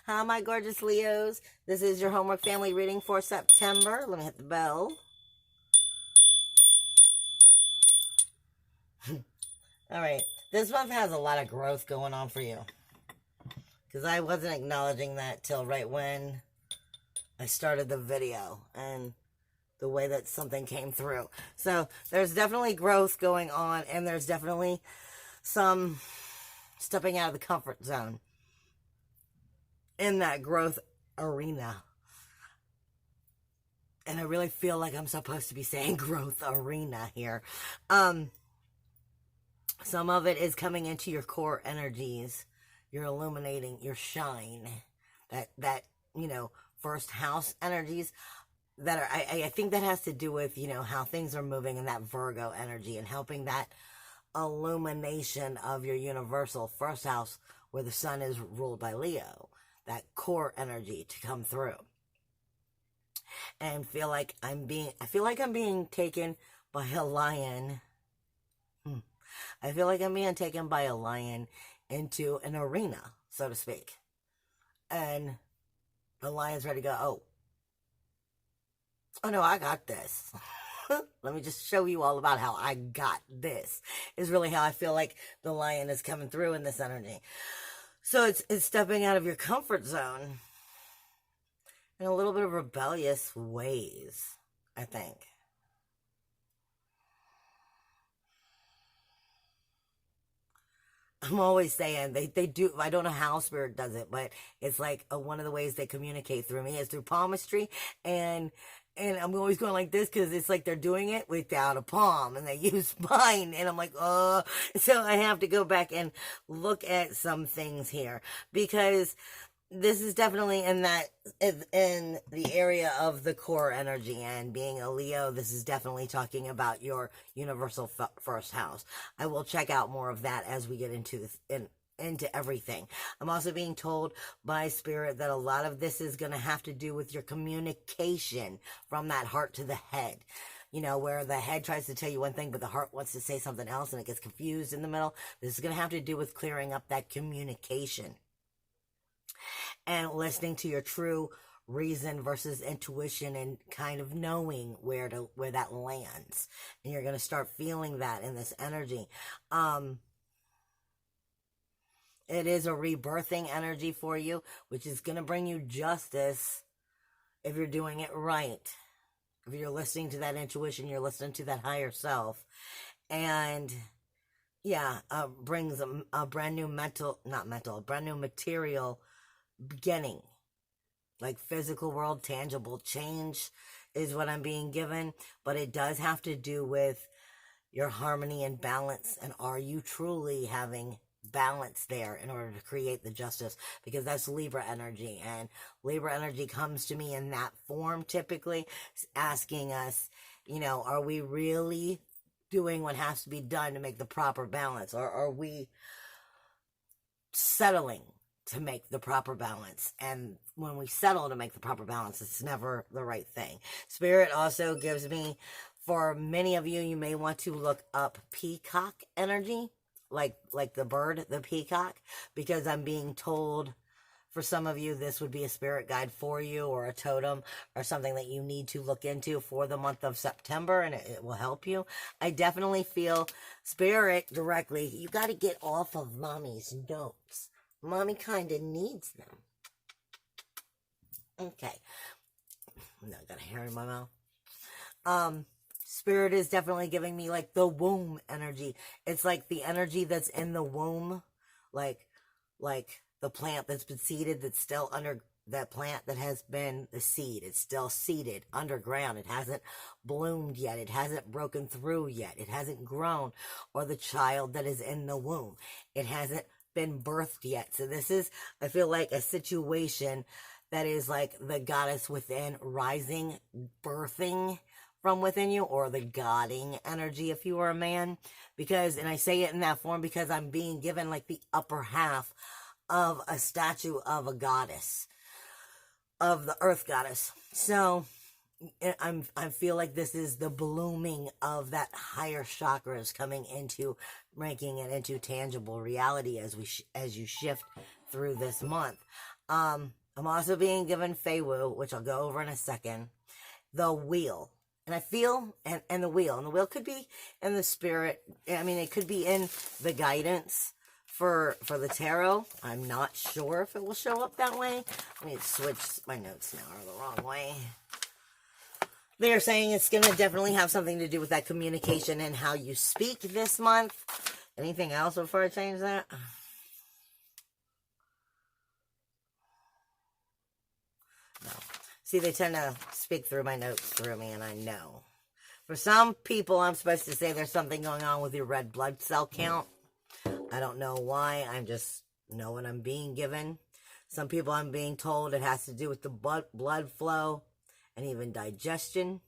Hi, my gorgeous Leos. This is your homework family reading for September. Let me hit the bell. All right. This month has a lot of growth going on for you. Because I wasn't acknowledging that till right when I started the video and the way that something came through. So there's definitely growth going on, and there's definitely some stepping out of the comfort zone in that growth arena. And I really feel like I'm supposed to be saying growth arena here. Some of it is coming into your core energies. You're illuminating your shine. That first house energies that are, I think that has to do with, how things are moving in that Virgo energy and helping that illumination of your universal first house where the sun is ruled by Leo, that core energy to come through. And I feel like I'm being taken by a lion. I feel like I'm being taken by a lion into an arena, so to speak. And the lion's ready to go, oh no, I got this. Let me just show you all about how I got this, is really how I feel like the lion is coming through in this energy. So it's stepping out of your comfort zone in a little bit of rebellious ways, I think. I'm always saying they do. I don't know how spirit does it, but it's like one of the ways they communicate through me is through palmistry, and I'm always going like this because it's like they're doing it without a palm, and they use mine, and I'm like, oh. So I have to go back and look at some things here because this is definitely in the area of the core energy, and being a Leo, this is definitely talking about your universal first house. I will check out more of that as we get into this, into everything. I'm also being told by spirit that a lot of this is going to have to do with your communication from that heart to the head. Where the head tries to tell you one thing, but the heart wants to say something else, and it gets confused in the middle. This is going to have to do with clearing up that communication and listening to your true reason versus intuition, and kind of knowing where that lands. And you're going to start feeling that in this energy. It is a rebirthing energy for you, which is going to bring you justice if you're doing it right. If you're listening to that intuition, you're listening to that higher self. And brings a brand new a brand new material beginning, like physical world, tangible change is what I'm being given, but it does have to do with your harmony and balance, and are you truly having balance there in order to create the justice? Because that's Libra energy, and Libra energy comes to me in that form, typically asking us, are we really doing what has to be done to make the proper balance, or are we settling to make the proper balance? And when we settle to make the proper balance, it's never the right thing. Spirit also gives me, for many of you, you may want to look up peacock energy, like the bird, the peacock, because I'm being told for some of you this would be a spirit guide for you, or a totem, or something that you need to look into for the month of September, and it will help you. I definitely feel spirit directly, you got to get off of mommy's notes. Mommy kind of needs them. Okay. Now I got a hair in my mouth. Spirit is definitely giving me like the womb energy. It's like the energy that's in the womb, like the plant that's been seeded, that's still under that plant that has been the seed. It's still seeded underground. It hasn't bloomed yet. It hasn't broken through yet. It hasn't grown. Or the child that is in the womb, it hasn't been birthed yet. So this is, I feel like, a situation that is like the goddess within rising, birthing from within you, or the godding energy if you were a man. Because, and I say it in that form because I'm being given like the upper half of a statue of a goddess, of the earth goddess. So I feel like this is the blooming of that higher chakras coming into, making it into tangible reality as you shift through this month. I'm also being given Fei Wu, which I'll go over in a second. The wheel. And I feel, and the wheel could be in the spirit. I mean, it could be in the guidance for the tarot. I'm not sure if it will show up that way. Let me switch, my notes now are the wrong way. They're saying it's going to definitely have something to do with that communication and how you speak this month. Anything else before I change that? No. See, they tend to speak through my notes through me, and I know. For some people, I'm supposed to say there's something going on with your red blood cell count. I don't know why. I just know what I'm being given. Some people I'm being told it has to do with the blood flow and even digestion.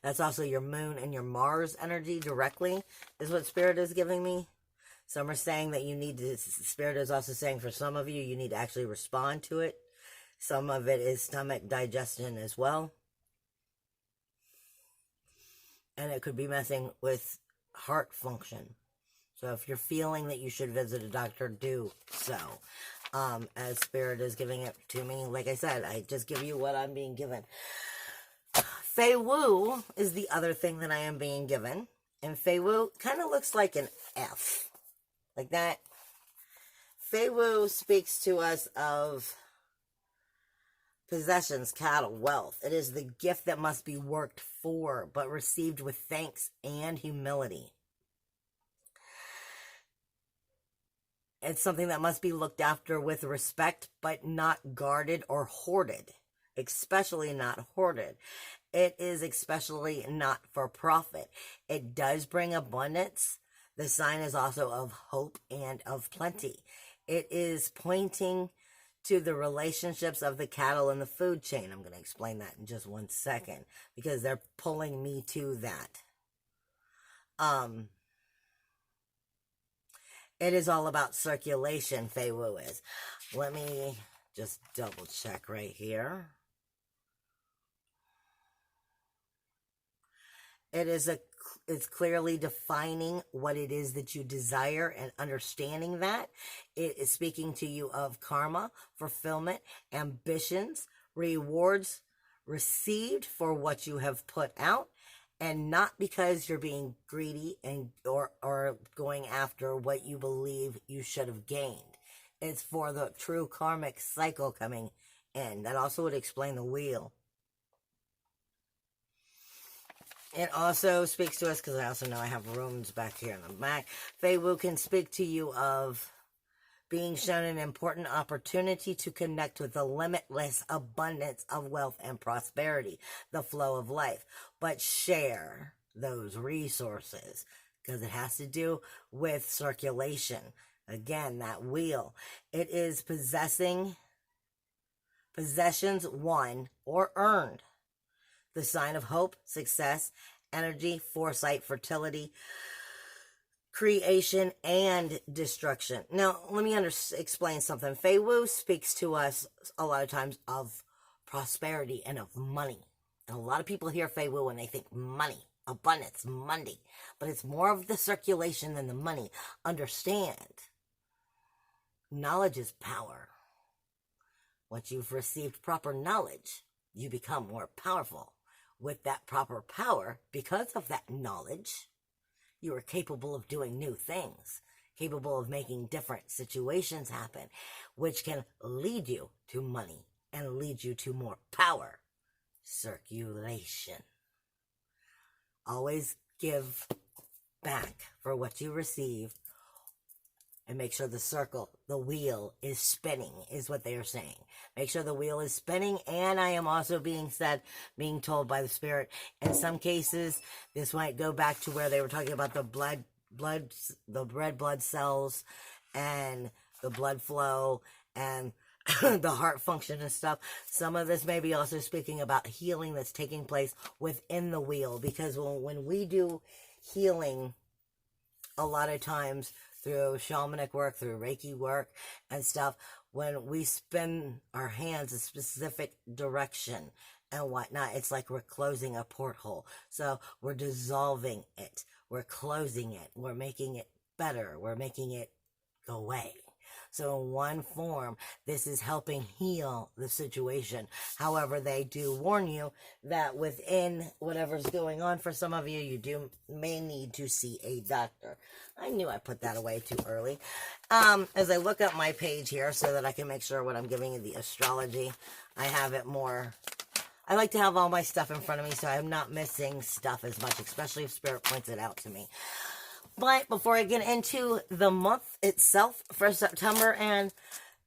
That's also your moon and your Mars energy directly, is what Spirit is giving me. Some are saying that you need to, Spirit is also saying for some of you, you need to actually respond to it. Some of it is stomach digestion as well. And it could be messing with heart function. So if you're feeling that you should visit a doctor, do so. As Spirit is giving it to me, like I said, I just give you what I'm being given. Fei Wu is the other thing that I am being given. And Fei Wu kind of looks like an F. Like that. Fei Wu speaks to us of possessions, cattle, wealth. It is the gift that must be worked for, but received with thanks and humility. It's something that must be looked after with respect, but not guarded or hoarded. Especially not hoarded. It is especially not for profit. It does bring abundance. The sign is also of hope and of plenty. It is pointing to the relationships of the cattle in the food chain. I'm going to explain that in just 1 second because they're pulling me to that. It is all about circulation, Fei Wu is. Let me just double check right here. It's clearly defining what it is that you desire and understanding that. It is speaking to you of karma, fulfillment, ambitions, rewards received for what you have put out, and not because you're being greedy and or going after what you believe you should have gained. It's for the true karmic cycle coming in. That also would explain the wheel. It also speaks to us, because I also know I have runes back here in the back. Fei Wu can speak to you of being shown an important opportunity to connect with the limitless abundance of wealth and prosperity, the flow of life, but share those resources, because it has to do with circulation. Again, that wheel. It is possessions won or earned. The sign of hope, success, energy, foresight, fertility, creation, and destruction. Now, let me explain something. Fei Wu speaks to us a lot of times of prosperity and of money. And a lot of people hear Fei Wu and they think money, abundance, money. But it's more of the circulation than the money. Understand, knowledge is power. Once you've received proper knowledge, you become more powerful. With that proper power, because of that knowledge, you are capable of doing new things, capable of making different situations happen, which can lead you to money and lead you to more power. Circulation. Always give back for what you receive and make sure the circle, the wheel is spinning, is what they are saying. Make sure the wheel is spinning, and I am also being told by the Spirit, in some cases, this might go back to where they were talking about the red blood cells and the blood flow and the heart function and stuff. Some of this may be also speaking about healing that's taking place within the wheel, because when we do healing, a lot of times through shamanic work, through Reiki work and stuff, when we spin our hands a specific direction and whatnot, it's like we're closing a porthole. So we're dissolving it. We're closing it. We're making it better. We're making it go away. So in one form, this is helping heal the situation. However, they do warn you that within whatever's going on for some of you, you may need to see a doctor. I knew I put that away too early. As I look up my page here so that I can make sure what I'm giving you the astrology, I have it more. I like to have all my stuff in front of me so I'm not missing stuff as much, especially if Spirit points it out to me. But before I get into the month itself for September and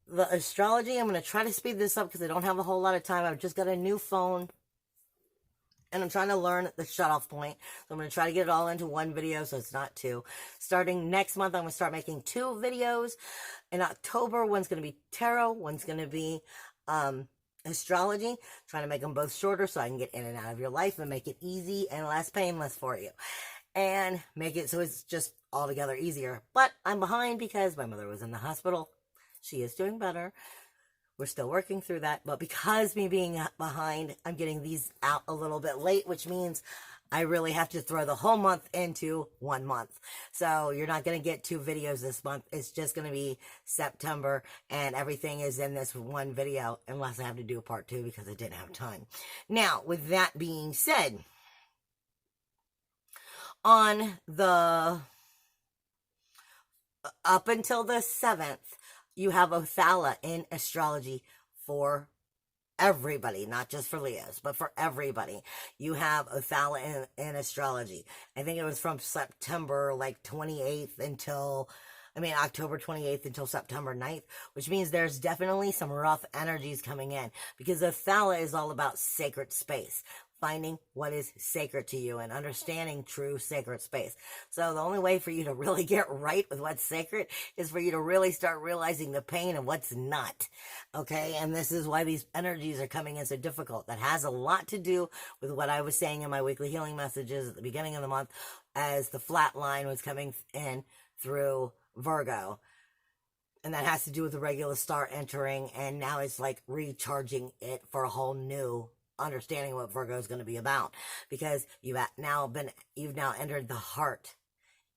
the astrology, I'm going to try to speed this up because I don't have a whole lot of time. I've just got a new phone and I'm trying to learn the shutoff point. So I'm going to try to get it all into one video so it's not two. Starting next month, I'm going to start making 2 videos. In October, one's going to be tarot, one's going to be astrology. Trying to make them both shorter so I can get in and out of your life and make it easy and less painless for you. And make it so it's just altogether easier. But I'm behind because my mother was in the hospital. She is doing better. We're still working through that. But because me being behind, I'm getting these out a little bit late, which means I really have to throw the whole month into 1 month. So you're not going to get 2 videos this month. It's just going to be September, and everything is in this one video, unless I have to do a part 2 because I didn't have time. Now, with that being said, on the up until the 7th, you have Othala in astrology for everybody, not just for Leos, but for everybody. You have Othala in astrology. I think it was from September like 28th until, October 28th until September 9th, which means there's definitely some rough energies coming in because Othala is all about sacred space. Finding what is sacred to you and understanding true sacred space. So the only way for you to really get right with what's sacred is for you to really start realizing the pain of what's not. Okay? And this is why these energies are coming in so difficult. That has a lot to do with what I was saying in my weekly healing messages at the beginning of the month as the flat line was coming in through Virgo. And that has to do with the regular star entering, and now it's like recharging it for a whole new understanding what Virgo is going to be about, because you've now entered the heart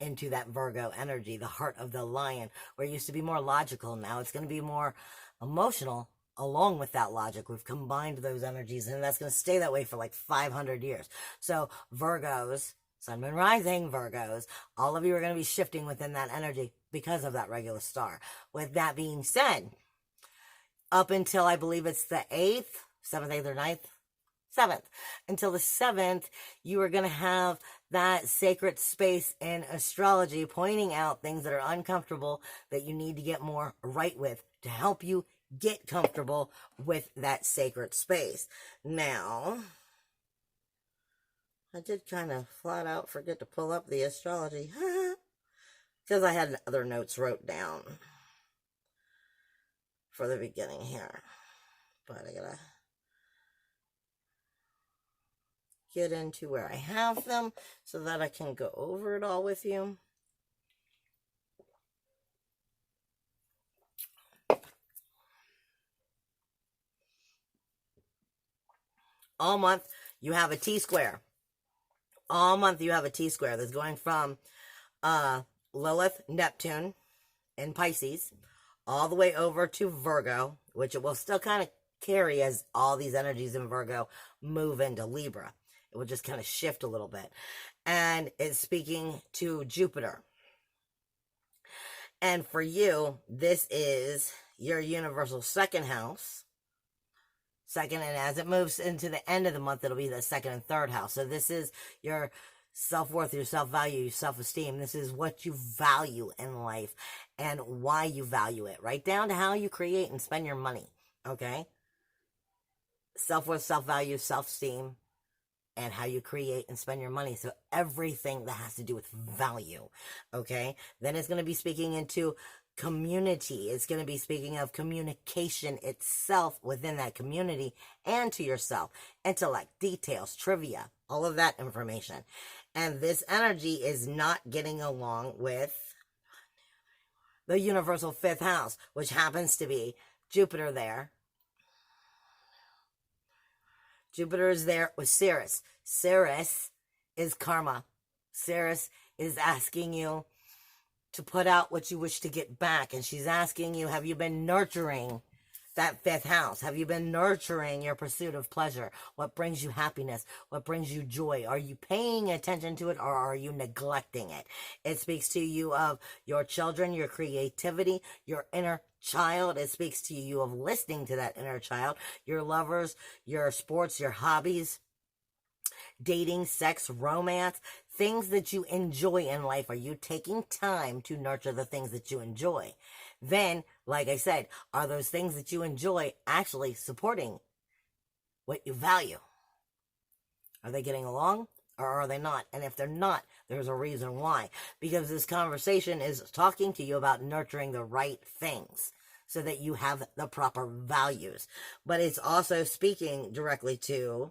into that Virgo energy, the heart of the lion, where it used to be more logical. Now it's going to be more emotional along with that logic. We've combined those energies, and that's going to stay that way for like 500 years. So Virgos, Sun, Moon, Rising Virgos, all of you are going to be shifting within that energy because of that regular star. With that being said, up until I believe it's the 8th, 7th, 8th, or 9th, 7th. Until the 7th, you are going to have that sacred space in astrology pointing out things that are uncomfortable that you need to get more right with to help you get comfortable with that sacred space. Now, I did kind of flat out forget to pull up the astrology because I had other notes wrote down for the beginning here. But I gotta get into where I have them so that I can go over it all with you. All month, you have a T-square. All month, you have a T-square that's going from Lilith, Neptune, in Pisces, all the way over to Virgo, which it will still kind of carry as all these energies in Virgo move into Libra. It will just kind of shift a little bit. And it's speaking to Jupiter. And for you, this is your universal second house. Second, and as it moves into the end of the month, it'll be the second and third house. So this is your self-worth, your self-value, your self-esteem. This is what you value in life and why you value it, right down to how you create and spend your money, okay? Self-worth, self-value, self-esteem, and how you create and spend your money. So everything that has to do with value, okay? Then it's going to be speaking into community. It's going to be speaking of communication itself within that community and to yourself. Intellect, details, trivia, all of that information. And this energy is not getting along with the universal 5th house, which happens to be Jupiter there. Jupiter is there with Ceres. Ceres is karma. Ceres is asking you to put out what you wish to get back. And she's asking you, have you been nurturing that fifth house? Have you been nurturing your pursuit of pleasure? What brings you happiness? What brings you joy? Are you paying attention to it, or are you neglecting it? It speaks to you of your children, your creativity, your inner child. It speaks to you of listening to that inner child, your lovers, your sports, your hobbies, dating, sex, romance, things that you enjoy in life. Are you taking time to nurture the things that you enjoy? Then, like I said, are those things that you enjoy actually supporting what you value? Are they getting along, or are they not? And if they're not, there's a reason why. Because this conversation is talking to you about nurturing the right things so that you have the proper values. But it's also speaking directly to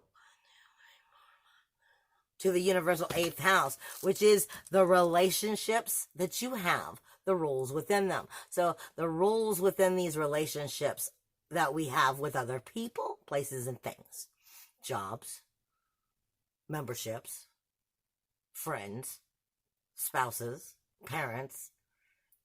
the universal eighth house, which is the relationships that you have, the rules within them. So the rules within these relationships that we have with other people, places, and things, jobs, memberships, friends, spouses, parents,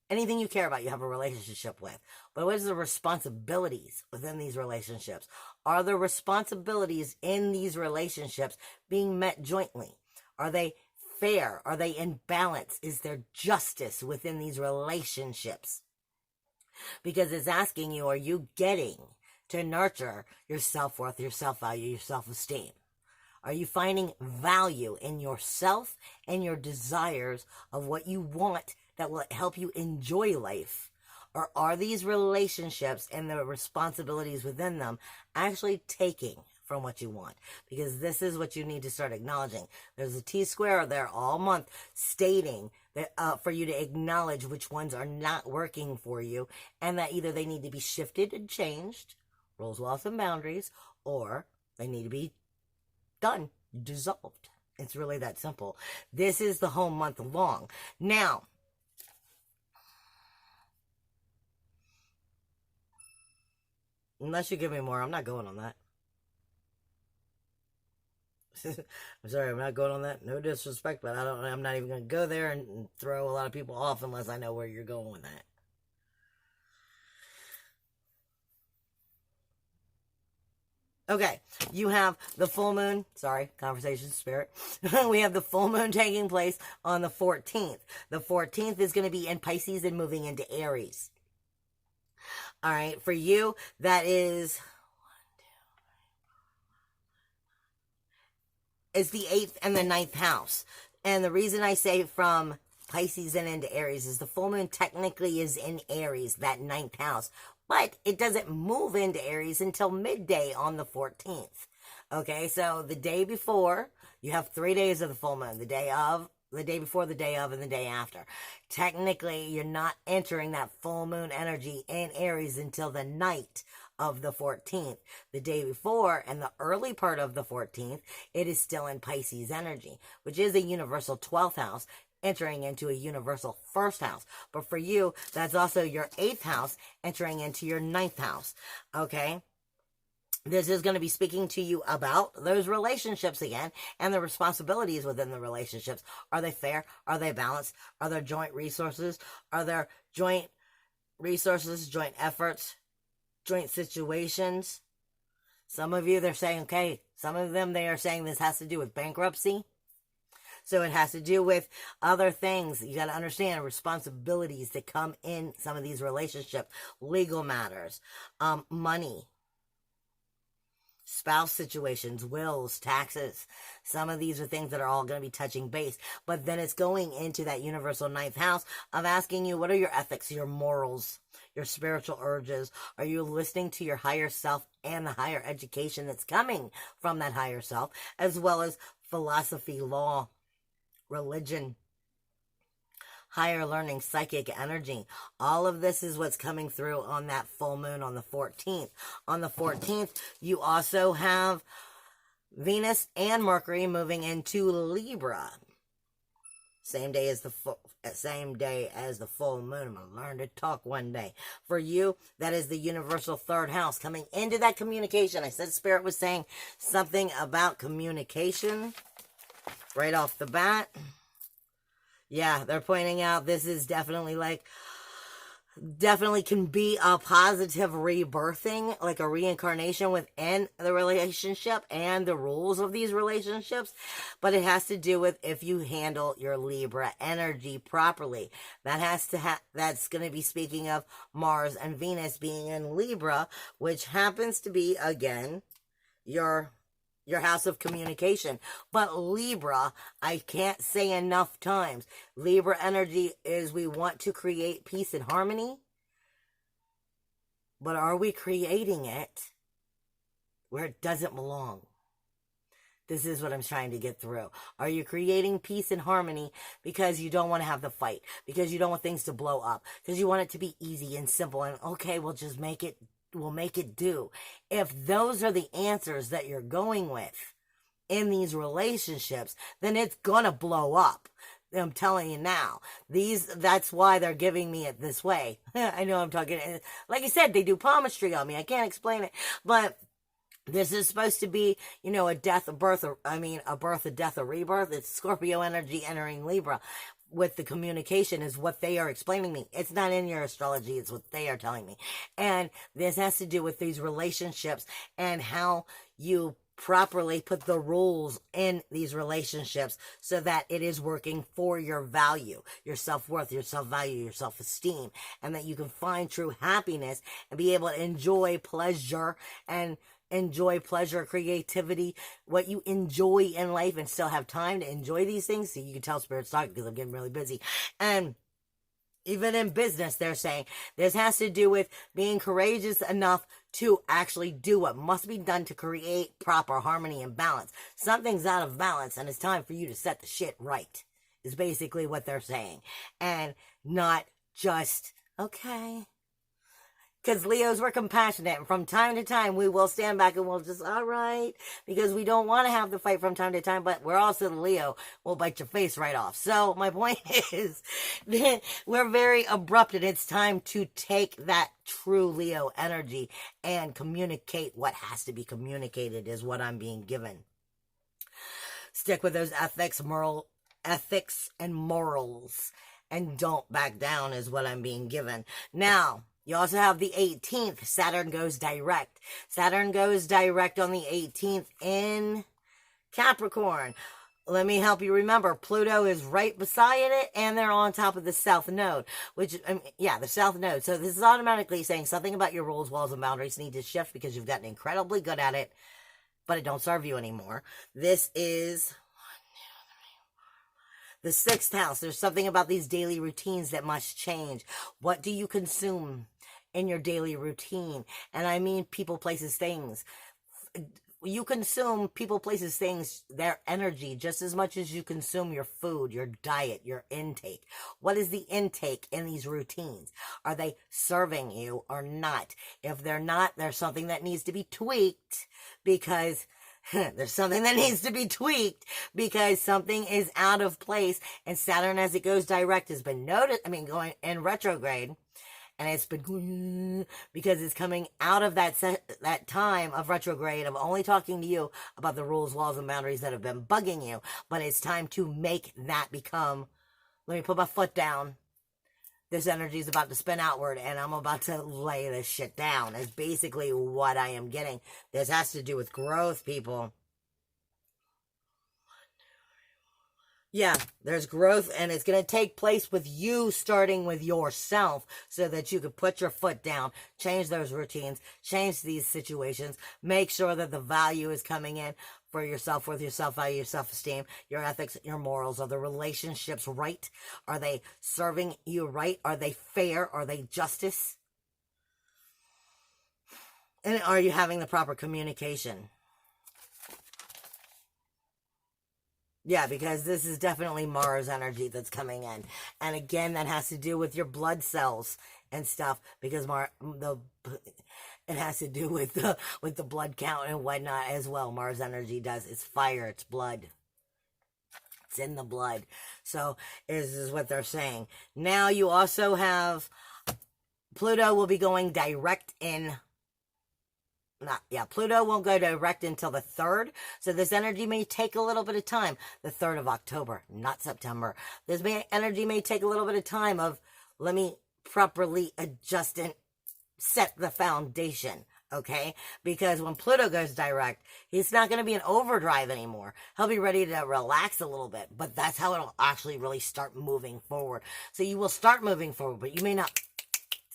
anything you care about, you have a relationship with. But what is the responsibilities within these relationships? Are the responsibilities in these relationships being met jointly? Are they fair? Are they in balance? Is there justice within these relationships? Because it's asking you, are you getting to nurture your self-worth, your self-value, your self-esteem? Are you finding value in yourself and your desires of what you want that will help you enjoy life? Or are these relationships and the responsibilities within them actually taking from what you want? Because this is what you need to start acknowledging. There's a T-square there all month stating that for you to acknowledge which ones are not working for you, and that either they need to be shifted and changed, rules, laws, and boundaries, or they need to be done, dissolved. It's really that simple. This is the whole month long. Now, unless you give me more, I'm not going on that. I'm sorry, I'm not going on that. No disrespect, but I'm not even going to go there and throw a lot of people off unless I know where you're going with that. Okay, you have the full moon. Sorry, conversation spirit. We have the full moon taking place on the 14th. The 14th is going to be in Pisces and moving into Aries. All right, for you, that is it's the 8th and the 9th house. And the reason I say from Pisces and into Aries is the full moon technically is in Aries, that 9th house. But it doesn't move into Aries until midday on the 14th. Okay, so the day before, you have 3 days of the full moon. The day of, the day before, the day of, and the day after. Technically, you're not entering that full moon energy in Aries until the night of the 14th. The day before and the early part of the 14th, it is still in Pisces energy, which is a universal 12th house, entering into a universal first house. But for you, that's also your 8th house entering into your 9th house. Okay? This is going to be speaking to you about those relationships again and the responsibilities within the relationships. Are they fair? Are they balanced? Are there joint resources? Are there joint resources, joint efforts, joint situations? Some of you, they're saying, okay, some of them, they are saying this has to do with bankruptcy. So it has to do with other things. You got to understand responsibilities that come in some of these relationships, legal matters, money, spouse situations, wills, taxes. Some of these are things that are all going to be touching base. But then it's going into that universal 9th house of asking you, what are your ethics, your morals, your spiritual urges? Are you listening to your higher self and the higher education that's coming from that higher self, as well as philosophy, law, religion, higher learning, psychic energy? All of this is what's coming through on that full moon on the 14th. On the 14th, you also have Venus and Mercury moving into Libra. Same day as the full moon. I'm going to learn to talk one day. For you, that is the universal 3rd house coming into that communication. I said Spirit was saying something about communication right off the bat. Yeah, they're pointing out this is definitely definitely can be a positive rebirthing, like a reincarnation within the relationship and the rules of these relationships. But it has to do with if you handle your Libra energy properly. That has to that's going to be speaking of Mars and Venus being in Libra, which happens to be, again, your house of communication. But Libra, I can't say enough times, Libra energy is we want to create peace and harmony, but are we creating it where it doesn't belong? This is what I'm trying to get through. Are you creating peace and harmony because you don't want to have the fight, because you don't want things to blow up, because you want it to be easy and simple and okay, we'll make it do. If those are the answers that you're going with in these relationships, then it's gonna blow up. I'm telling you now. That's why they're giving me it this way. I know I'm talking, like I said, they do palmistry on me. I can't explain it, but this is supposed to be, a death, a birth, a birth, a death, a rebirth. It's Scorpio energy entering Libra with the communication is what they are explaining me. It's not in your astrology. It's what they are telling me. And this has to do with these relationships and how you properly put the rules in these relationships so that it is working for your value, your self-worth, your self-value, your self-esteem, and that you can find true happiness and be able to enjoy pleasure creativity, what you enjoy in life, and still have time to enjoy these things. So you can tell Spirit's talking because I'm getting really busy. And even in business, they're saying this has to do with being courageous enough to actually do what must be done to create proper harmony and balance. Something's out of balance, and it's time for you to set the shit right, is basically what they're saying. And not just, okay. Because Leos, we're compassionate, and from time to time, we will stand back and we'll just, all right, because we don't want to have the fight from time to time, but we're also the Leo, we'll bite your face right off. So my point is, we're very abrupt, and it's time to take that true Leo energy and communicate what has to be communicated is what I'm being given. Stick with those ethics and morals, and don't back down is what I'm being given. Now, you also have the 18th. Saturn goes direct. Saturn goes direct on the 18th in Capricorn. Let me help you remember. Pluto is right beside it, and they're on top of the South Node, the South Node. So this is automatically saying something about your rules, walls, and boundaries need to shift because you've gotten incredibly good at it, but it don't serve you anymore. This is the 6th house. There's something about these daily routines that must change. What do you consume in your daily routine? And I mean people, places, things. You consume people, places, things, their energy just as much as you consume your food, your diet, your intake. What is the intake in these routines? Are they serving you or not? If they're not, there's something that needs to be tweaked because something is out of place. And Saturn, as it goes direct, has been going in retrograde, and it's been because it's coming out of that time of retrograde of only talking to you about the rules, walls, and boundaries that have been bugging you. But it's time to make that become, let me put my foot down. This energy is about to spin outward, and I'm about to lay this shit down, is basically what I am getting. This has to do with growth, people. Yeah, there's growth, and it's going to take place with you starting with yourself so that you can put your foot down, change those routines, change these situations, make sure that the value is coming in for your self-worth, your self-value, your self-esteem, your ethics, your morals. Are the relationships right? Are they serving you right? Are they fair? Are they justice? And are you having the proper communication? Yeah, because this is definitely Mars energy that's coming in. And again, that has to do with your blood cells and stuff, because it has to do with the blood count and whatnot as well. Mars energy does. It's fire, it's blood. It's in the blood. So this is what they're saying. Now you also have Pluto will be going direct in Pluto won't go direct until the 3rd. So this energy may take a little bit of time. The 3rd of October, not September. Energy may take a little bit of time of, let me properly adjust and set the foundation. Okay? Because when Pluto goes direct, he's not going to be in overdrive anymore. He'll be ready to relax a little bit, but that's how it'll actually really start moving forward. So you will start moving forward, but you may not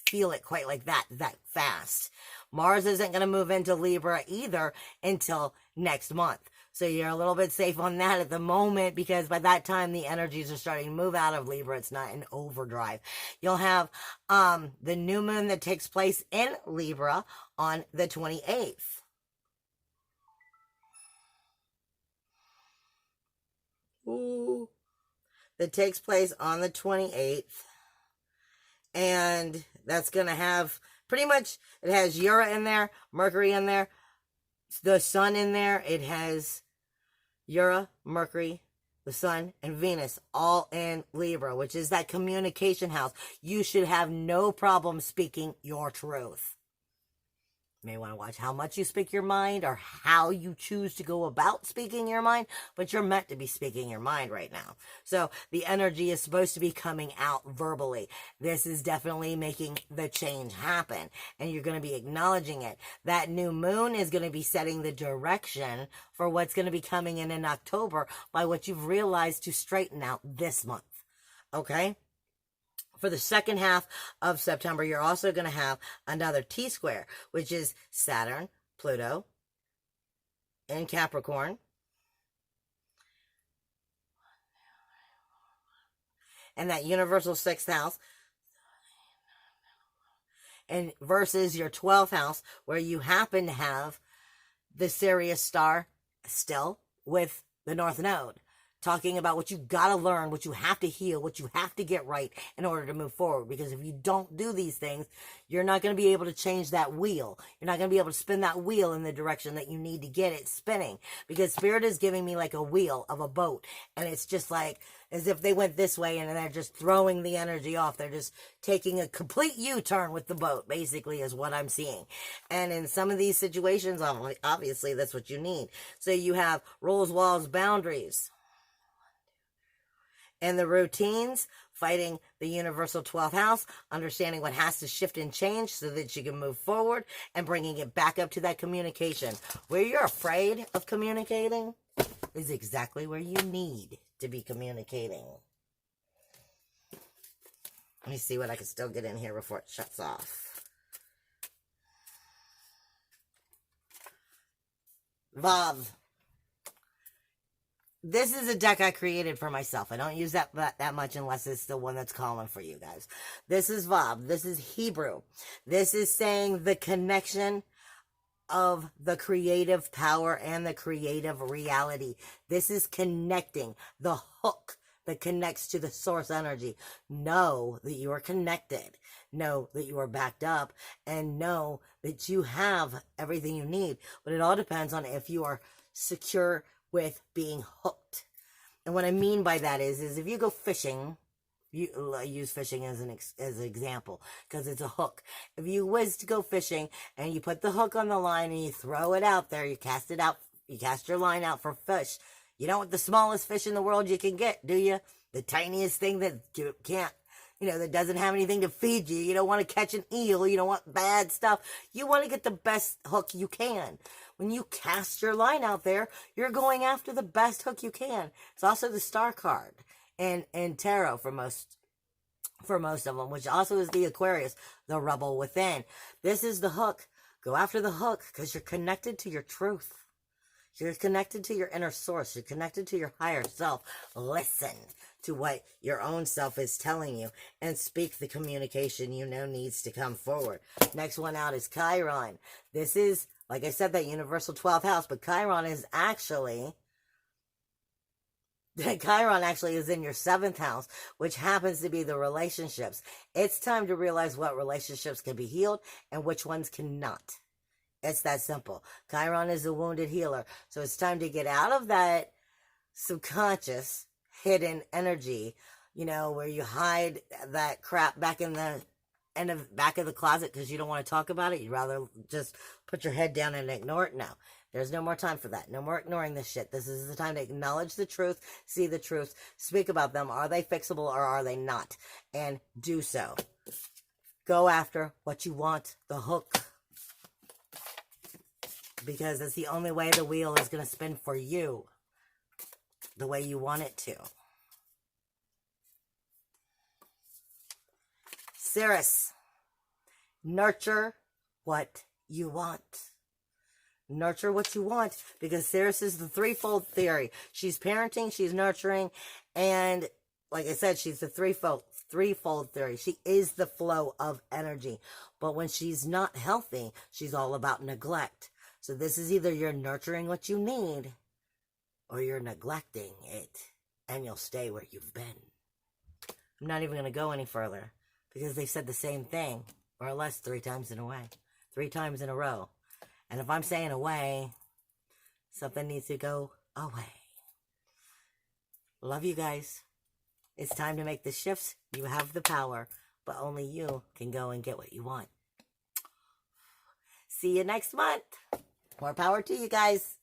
feel it quite like that fast. Mars isn't going to move into Libra either until next month. So you're a little bit safe on that at the moment, because by that time the energies are starting to move out of Libra. It's not in overdrive. You'll have the new moon that takes place in Libra on the 28th. Ooh. That takes place on the 28th. And that's going to have pretty much, it has Ura in there, Mercury in there, the Sun in there. It has Ura, Mercury, the Sun, and Venus all in Libra, which is that communication house. You should have no problem speaking your truth. You may want to watch how much you speak your mind or how you choose to go about speaking your mind, but you're meant to be speaking your mind right now. So the energy is supposed to be coming out verbally. This is definitely making the change happen, and you're going to be acknowledging it. That new moon is going to be setting the direction for what's going to be coming in October by what you've realized to straighten out this month. Okay? For the second half of September, you're also going to have another T-square, which is Saturn, Pluto, and Capricorn. And that universal 6th house. And versus your 12th house, where you happen to have the Sirius star still with the North Node. Talking about what you gotta learn, what you have to heal, what you have to get right in order to move forward. Because if you don't do these things, you're not going to be able to change that wheel. You're not going to be able to spin that wheel in the direction that you need to get it spinning. Because Spirit is giving me like a wheel of a boat. And it's just like as if they went this way and they're just throwing the energy off. They're just taking a complete U-turn with the boat, basically, is what I'm seeing. And in some of these situations, obviously, that's what you need. So you have rules, walls, boundaries. And the routines, fighting the universal 12th house, understanding what has to shift and change so that you can move forward, and bringing it back up to that communication. Where you're afraid of communicating is exactly where you need to be communicating. Let me see what I can still get in here before it shuts off. Vav. This is a deck I created for myself. I don't use that much unless it's the one that's calling for you guys. This is Vav. This is Hebrew. This is saying the connection of the creative power and the creative reality. This is connecting the hook that connects to the source energy. Know that you are connected. Know that you are backed up, and know that you have everything you need. But it all depends on if you are secure with being hooked. And what I mean by that is if you go fishing, I use fishing as an example because it's a hook. If you was to go fishing and you put the hook on the line and you throw it out there, you cast it out, you cast your line out for fish. You don't want the smallest fish in the world you can get, do you? The tiniest thing that you can't, that doesn't have anything to feed you. You don't want to catch an eel. You don't want bad stuff. You want to get the best hook you can. When you cast your line out there, you're going after the best hook you can. It's also the star card and tarot for most of them, which also is the Aquarius, the rebel within. This is the hook. Go after the hook because you're connected to your truth. You're connected to your inner source. You're connected to your higher self. Listen to what your own self is telling you and speak the communication you know needs to come forward. Next one out is Chiron. This is, like I said, that universal 12th house, but Chiron actually is in your 7th house, which happens to be the relationships. It's time to realize what relationships can be healed and which ones cannot. It's that simple. Chiron is a wounded healer. So it's time to get out of that subconscious hidden energy, where you hide that crap back in the in the back of the closet because you don't want to talk about it. You'd rather just put your head down and ignore it. No, there's no more time for that. No more ignoring this shit. This is the time to acknowledge the truth, see the truth, speak about them. Are they fixable or are they not? And do so. Go after what you want, the hook. Because it's the only way the wheel is going to spin for you. The way you want it to. Ceres, nurture what you want. Nurture what you want, because Ceres is the threefold theory. She's parenting, she's nurturing, and like I said, she's the threefold theory. She is the flow of energy. But when she's not healthy, she's all about neglect. So this is either you're nurturing what you need, or you're neglecting it, and you'll stay where you've been. I'm not even going to go any further. Because they said the same thing, more or less 3 times in a way. 3 times in a row. And if I'm saying away, something needs to go away. Love you guys. It's time to make the shifts. You have the power, but only you can go and get what you want. See you next month. More power to you guys.